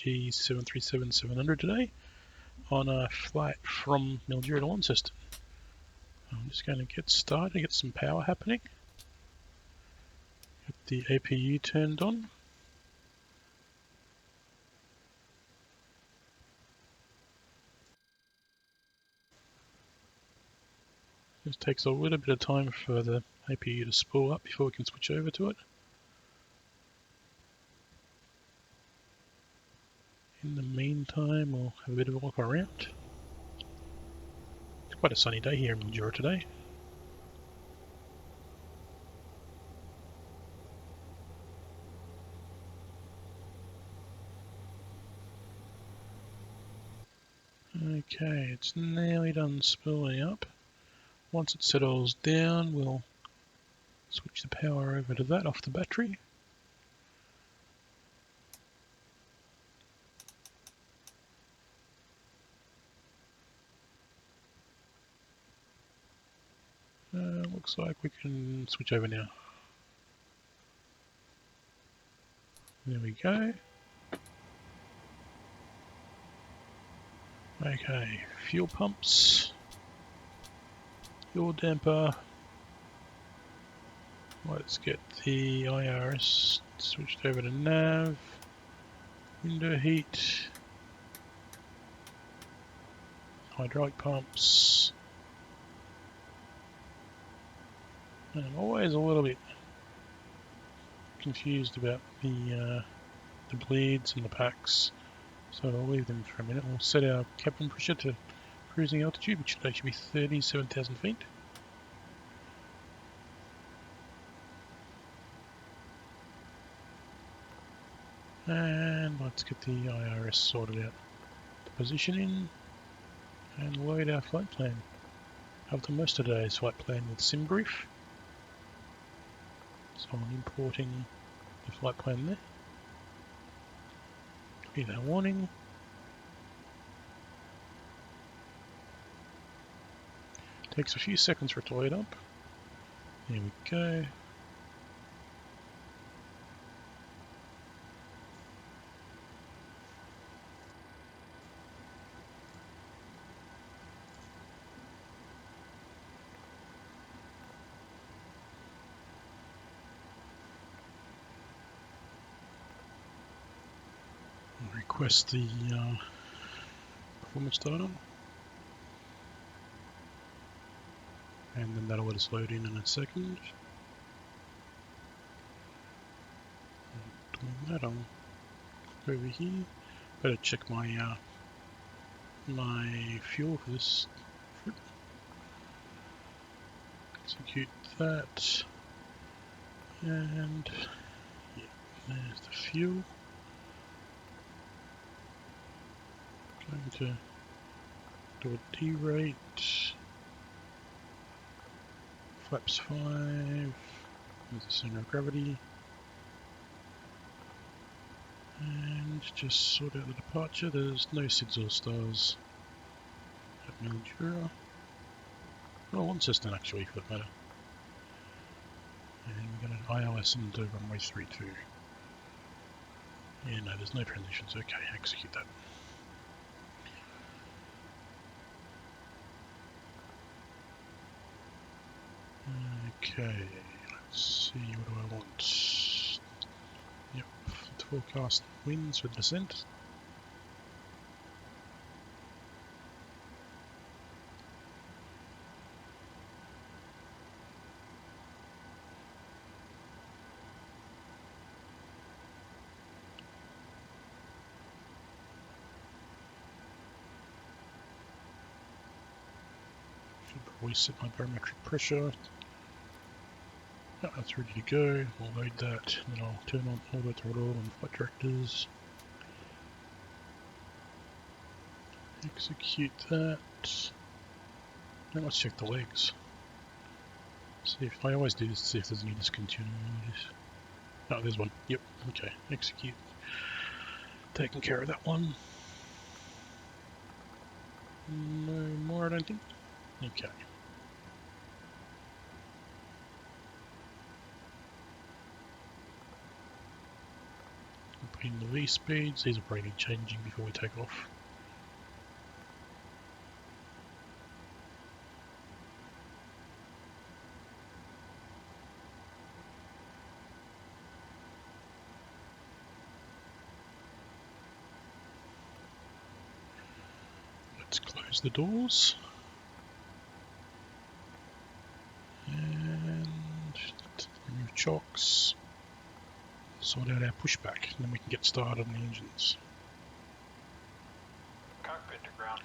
PMDG 737-700 today on a flight from Mildura to Launceston. I'm just going to get started, get some power happening. Get the APU turned on. This takes a little bit of time for the APU to spool up before we can switch over to it. In the meantime, we'll have a bit of a walk around. It's quite a sunny day here in Mildura today. Okay, it's nearly done spooling up. Once it settles down, we'll switch the power over to that off the battery. Looks like we can switch over now. There we go. Okay, fuel pumps, fuel damper. Let's get the IRS switched over to nav, window heat, hydraulic pumps. And I'm always a little bit confused about the bleeds and the packs, so I'll leave them for a minute. We'll set our cabin pressure to cruising altitude, which should actually be 37,000 feet. And let's get the IRS sorted out. The positioning and load our flight plan. I've done most of today's flight plan with SimBrief, so I'm importing the flight plan there. Here's our warning. Takes a few seconds for it to load up. There we go. Request the performance data, and then that'll let us load in a second. Doing that, I'll go over here. Better check my my fuel for this trip. Execute that, and yeah, there's the fuel. Going to do a D rate, flaps 5, there's the center of gravity, and just sort out the departure. There's no SIDS or stars at Mildura, or Launceston actually for that matter. And we're going to ILS into runway 32. Yeah, no, there's no transitions. Okay, execute that. Okay, let's see, what do I want? Yep, let's forecast winds for descent. Should probably set my barometric pressure. Yeah, that's ready to go. We'll load that, and then I'll turn on auto throttle and flight directors. Execute that. Now let's check the legs. See if I always do this to see if there's any discontinuities. Oh, there's one. Yep. Okay. Execute. Taking care of that one. No more, I don't think. Okay. between the V speeds. These will probably be changing before we take off. Let's close the doors. And remove chocks. Sort out our pushback, and then we can get started on the engines. Cockpit to ground.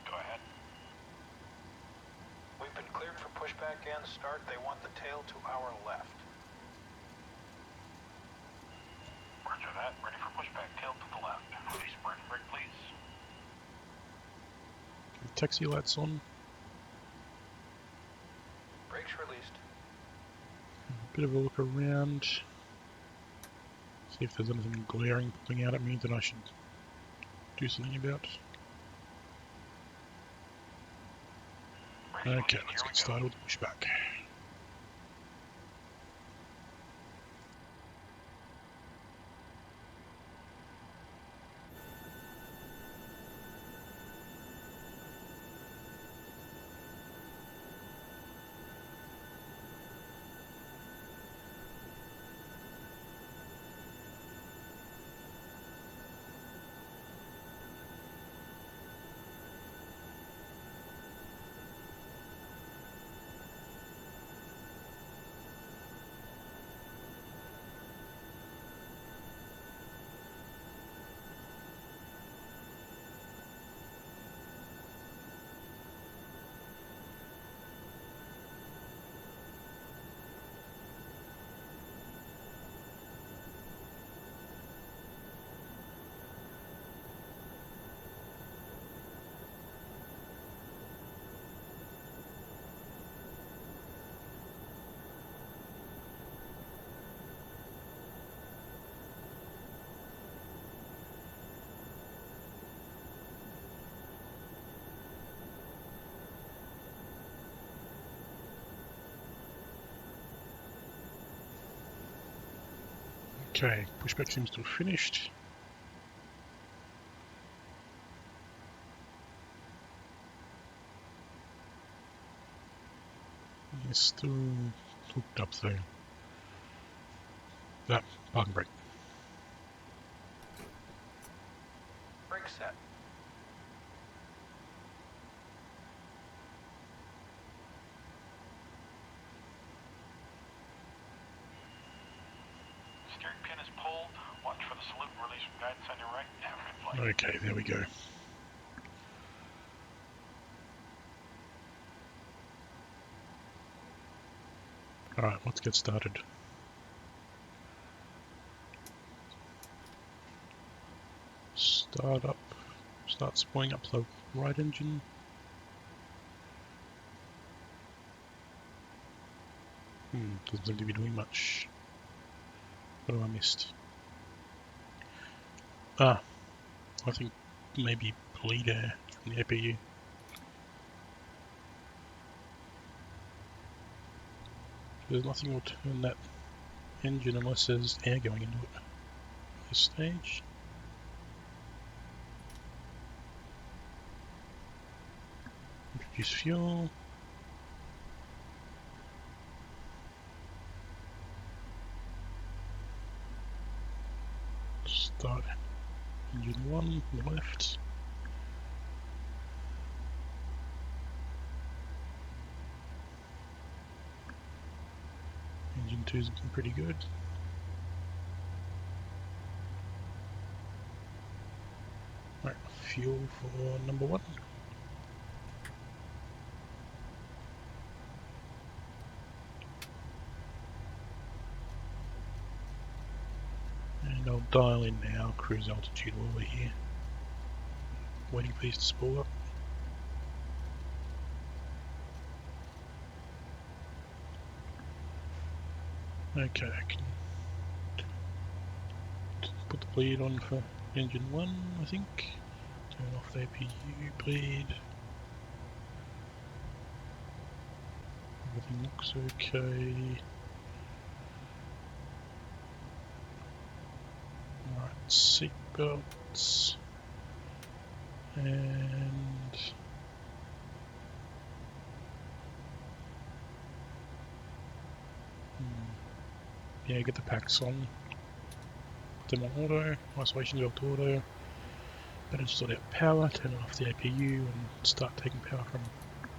Go ahead. We've been cleared for pushback and start. They want the tail to our left. Roger that. Ready for pushback. Tail to the left. Release brake, please. Taxi lights on. Brakes released. A bit of a look around. See if there's anything glaring popping out at me that I should do something about. Okay, let's get started with the pushback. Okay, pushback seems to have finished. It's still hooked up though. That parking brake. Brake set. Steering pin is pulled. Watch for the salute and release from guidance on your right. Have a good flight. Okay, there we go. Alright, let's get started. Start spooling up the right engine. Doesn't seem to be doing much. What have I missed? I think maybe bleed air from the APU. There's nothing will turn that engine unless there's air going into it. This stage. Introduce fuel. Start engine 1 on the left. Engine 2's looking pretty good. Right, fuel for number 1. And I'll dial in now cruise altitude while we're here. Waiting for these to spool up. Okay, I can put the bleed on for engine 1, I think. Turn off the APU bleed. Everything looks okay. seat belts, and yeah, get the packs on. Put them on auto, isolation belt auto. Better sort out power, turn off the APU and start taking power from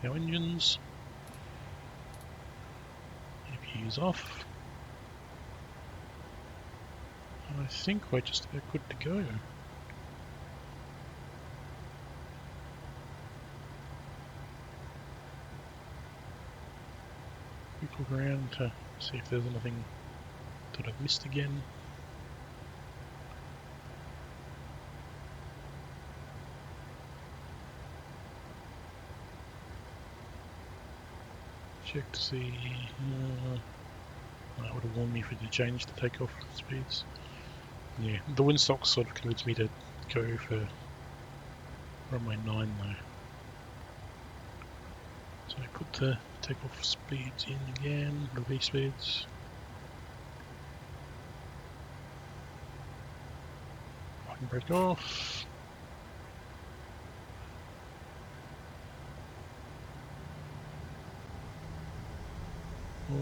our engines. APU's off. I think we're just about good to go. Quick look around to see if there's anything that I've missed again. Check to see. That would have warned me if it had changed the takeoff speeds. Yeah, the windsock sort of convinced me to go for runway 9 though. So I put the takeoff speeds in again, the V speeds. I can break off.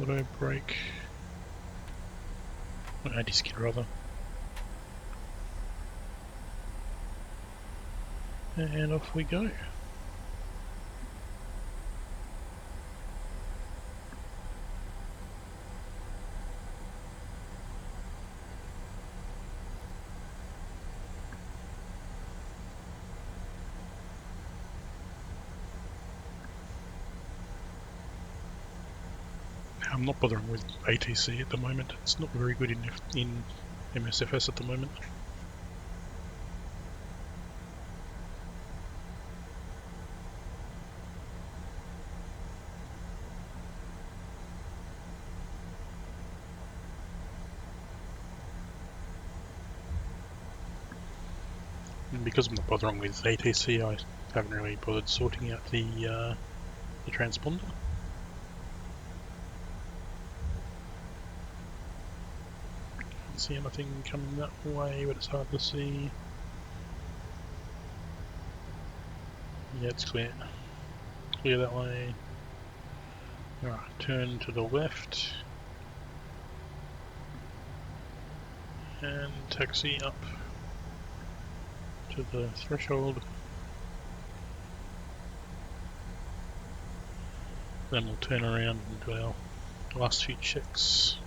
Auto brake. Anti-skid rather. And off we go. I'm not bothering with ATC at the moment. It's not very good in MSFS at the moment. And because I'm not bothering with ATC, I haven't really bothered sorting out the transponder. Can't see anything coming that way, but it's hard to see. Yeah, it's clear. Clear that way. Alright, turn to the left. And taxi up to the threshold. Then we'll turn around and do our last few checks.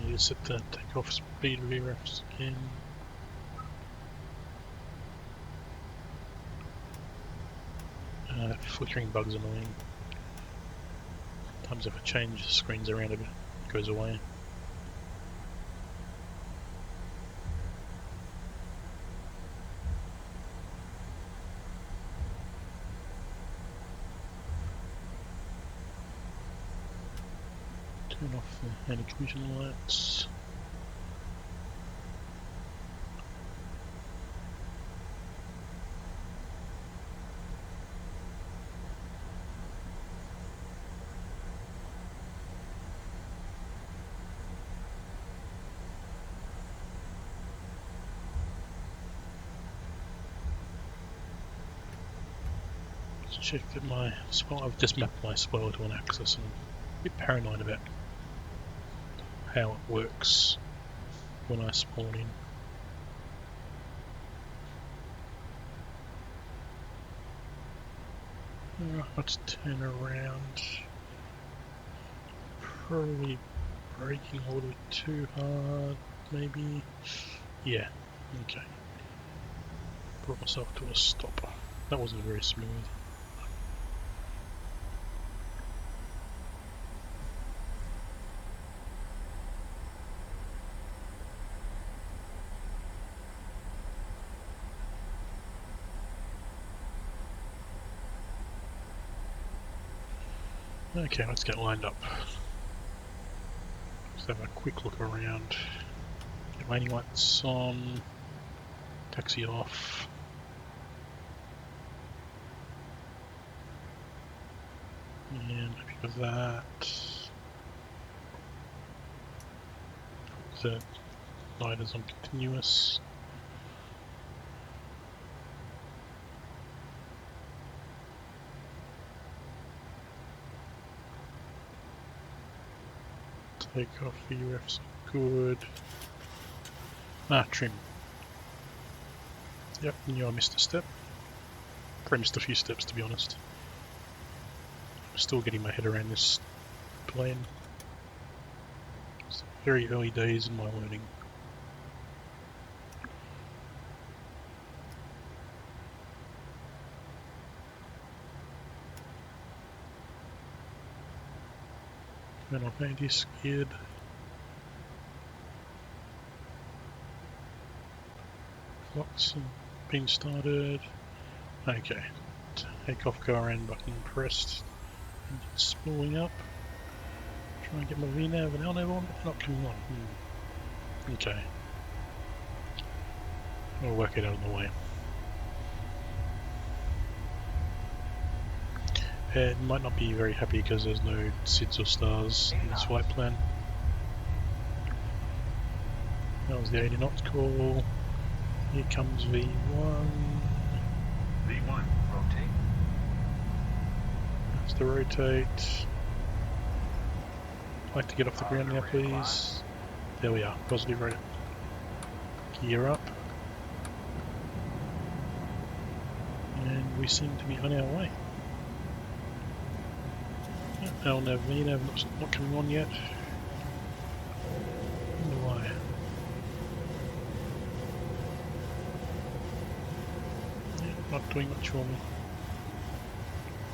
You set the takeoff speed VREFs again. Flickering bug's annoying. Sometimes if I change the screens around a bit, it goes away. Turn off the anti-collision lights. Check that my spoil. I've just mapped my spoiler to an axis and I'm a bit paranoid about how it works when I spawn in. Let's turn around. Probably braking a little bit too hard, maybe. Yeah, okay. Brought myself to a stop. That wasn't very smooth. Okay, let's get lined up. Just have a quick look around. Get landing lights on. Taxi off. And happy with that. The line is on continuous. Take off VUF's good. Trim. Yep, knew I missed a step. Probably missed a few steps, to be honest. I'm still getting my head around this plane. It's very early days in my learning. Final anti skid. Clocks been started. Okay. Takeoff go around button pressed. Engine spooling up. Try and get my VNAV and LNAV on, but not coming on. Okay. I'll work it out of the way. It might not be very happy because there's no SIDS or stars in this flight plan. That was the 80 knots call. Here comes V1. V1, rotate. That's the rotate. I'd like to get off the ground now, please. There we are, positive rate. Gear up. And we seem to be on our way. LNAV, VNAV not coming on yet. Wonder why. Yeah, not doing much for me.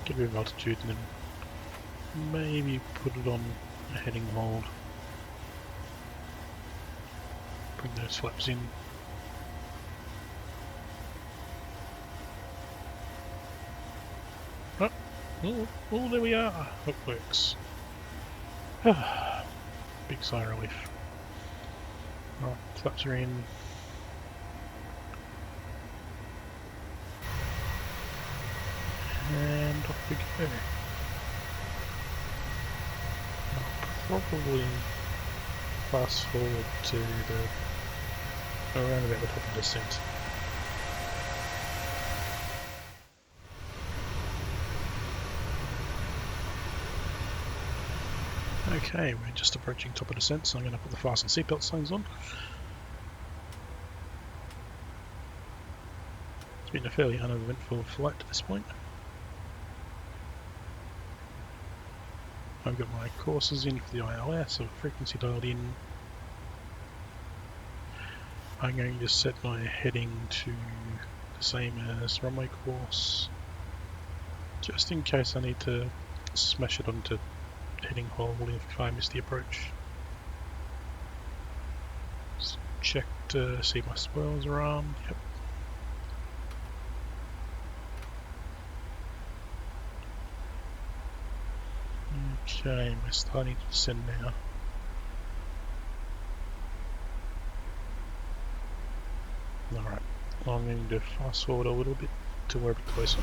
Get a bit of altitude and then maybe put it on a heading hold. Bring those flaps in. Oh, there we are! It works. Big sigh of relief. Right, flaps are in. And off we go. I'll probably fast forward to around about the top of the descent. Okay, we're just approaching top of descent, so I'm going to put the fasten seatbelt signs on. It's been a fairly uneventful flight to this point. I've got my courses in for the ILS, so frequency dialed in. I'm going to set my heading to the same as runway course, just in case I need to smash it onto heading hold if I miss the approach. Just check to see my spoils are armed. Yep. Okay, we're starting to descend now. Alright, I'm going to fast forward a little bit to we're a bit closer.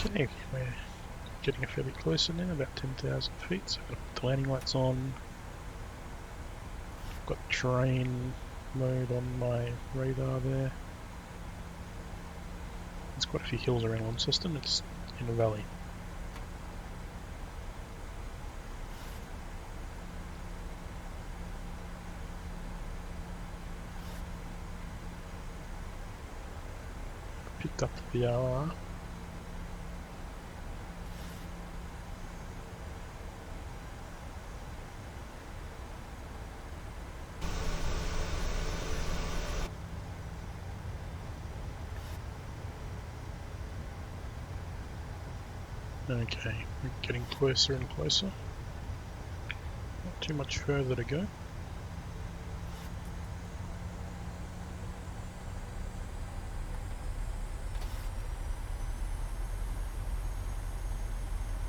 Okay, we're getting a fair bit closer now, about 10,000 feet, so I've got to put the landing lights on. I've got terrain mode on my radar there. There's quite a few hills around Launceston, it's in a valley. Picked up the VRR. Okay, we're getting closer and closer. Not too much further to go.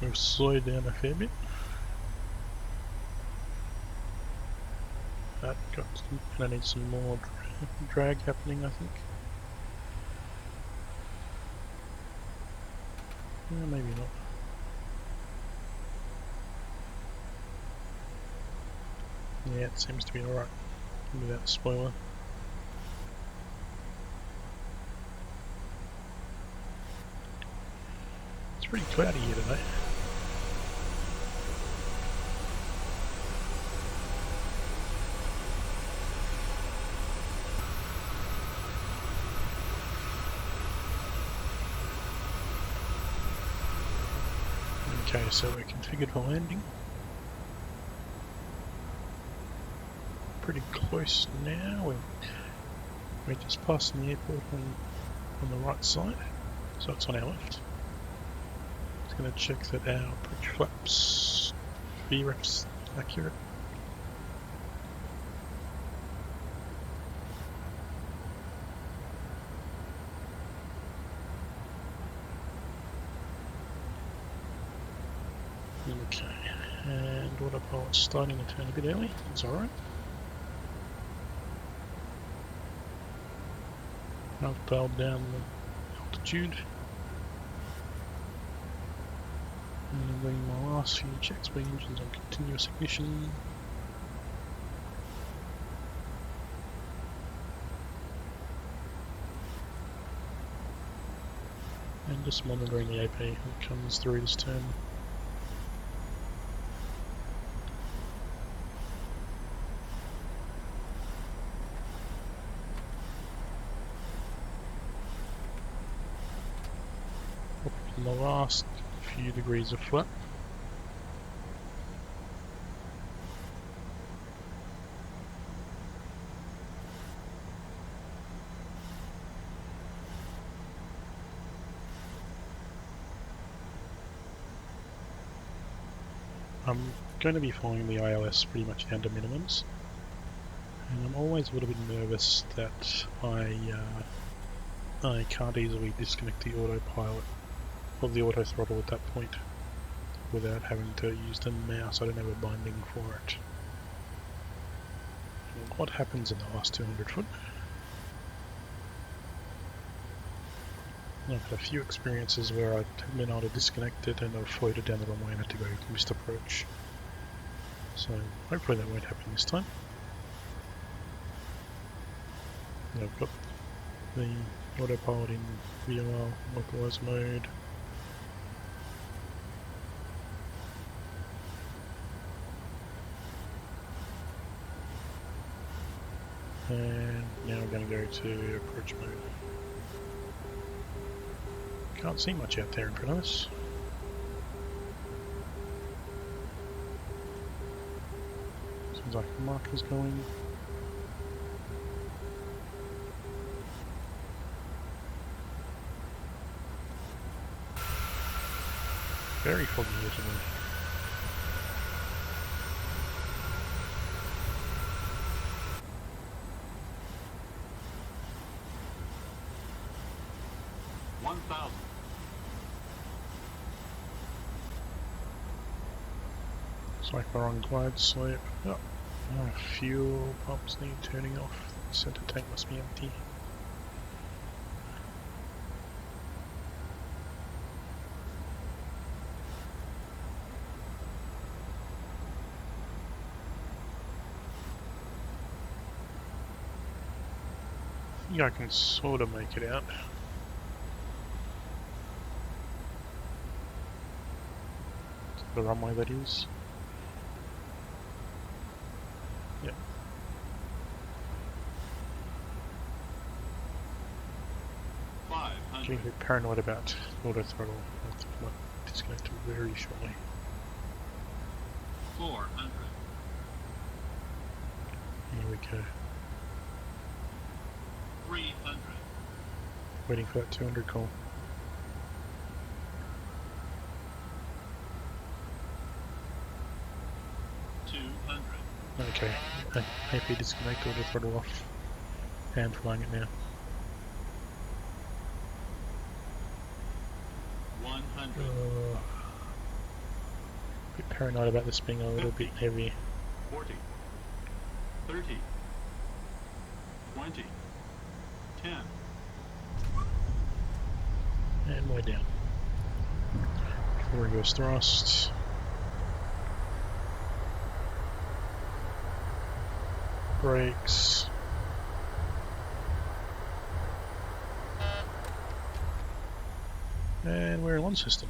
We've slowed down a fair bit. That gonna need some more drag happening, I think. Maybe not. Yeah, it seems to be alright without the spoiler. It's pretty cloudy here today. Okay, so we're configured for landing. Pretty close now. We're just passing the airport on the right side, so it's on our left. Just going to check that our bridge flaps VREF's accurate. Okay, and autopilot's starting to turn a bit early. It's alright. I've dialed down the altitude. And I'm doing my last few checks by engines on continuous ignition. And just monitoring the AP when it comes through this turn. In the last few degrees of flap. I'm going to be following the ILS pretty much down to minimums, and I'm always a little bit nervous that I can't easily disconnect the autopilot of the auto throttle at that point without having to use the mouse. I don't have a binding for it. What happens in the last 200 foot? I've had a few experiences where I've been able to disconnect it and I've floated down the runway and had to go missed approach. So hopefully that won't happen this time. And I've got the autopilot in VOR localized mode. And now we're going to go to approach mode. Can't see much out there in front of us. Seems like the marker's going. Very foggy here today. Looks like we're on glide slope. Oh, fuel pumps need turning off. The center tank must be empty. I think I can sort of make it out. The runway, that is. Yep. Getting a bit paranoid about auto throttle. I think I might disconnect very shortly. 400. Here we go. 300. Waiting for that 200 call. Okay, AP disconnect, auto throttle off, and flying it now. 100. Bit paranoid about this being a little bit heavy. 40. 30. 20. 10. And way down. Reverse thrust. Brakes. And we're in Launceston.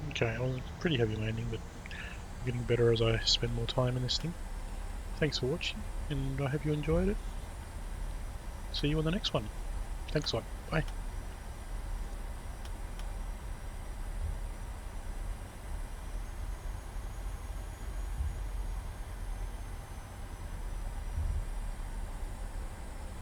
Okay, it was a pretty heavy landing, but I'm getting better as I spend more time in this thing. Thanks for watching, and I hope you enjoyed it. See you on the next one. Thanks a lot. Bye.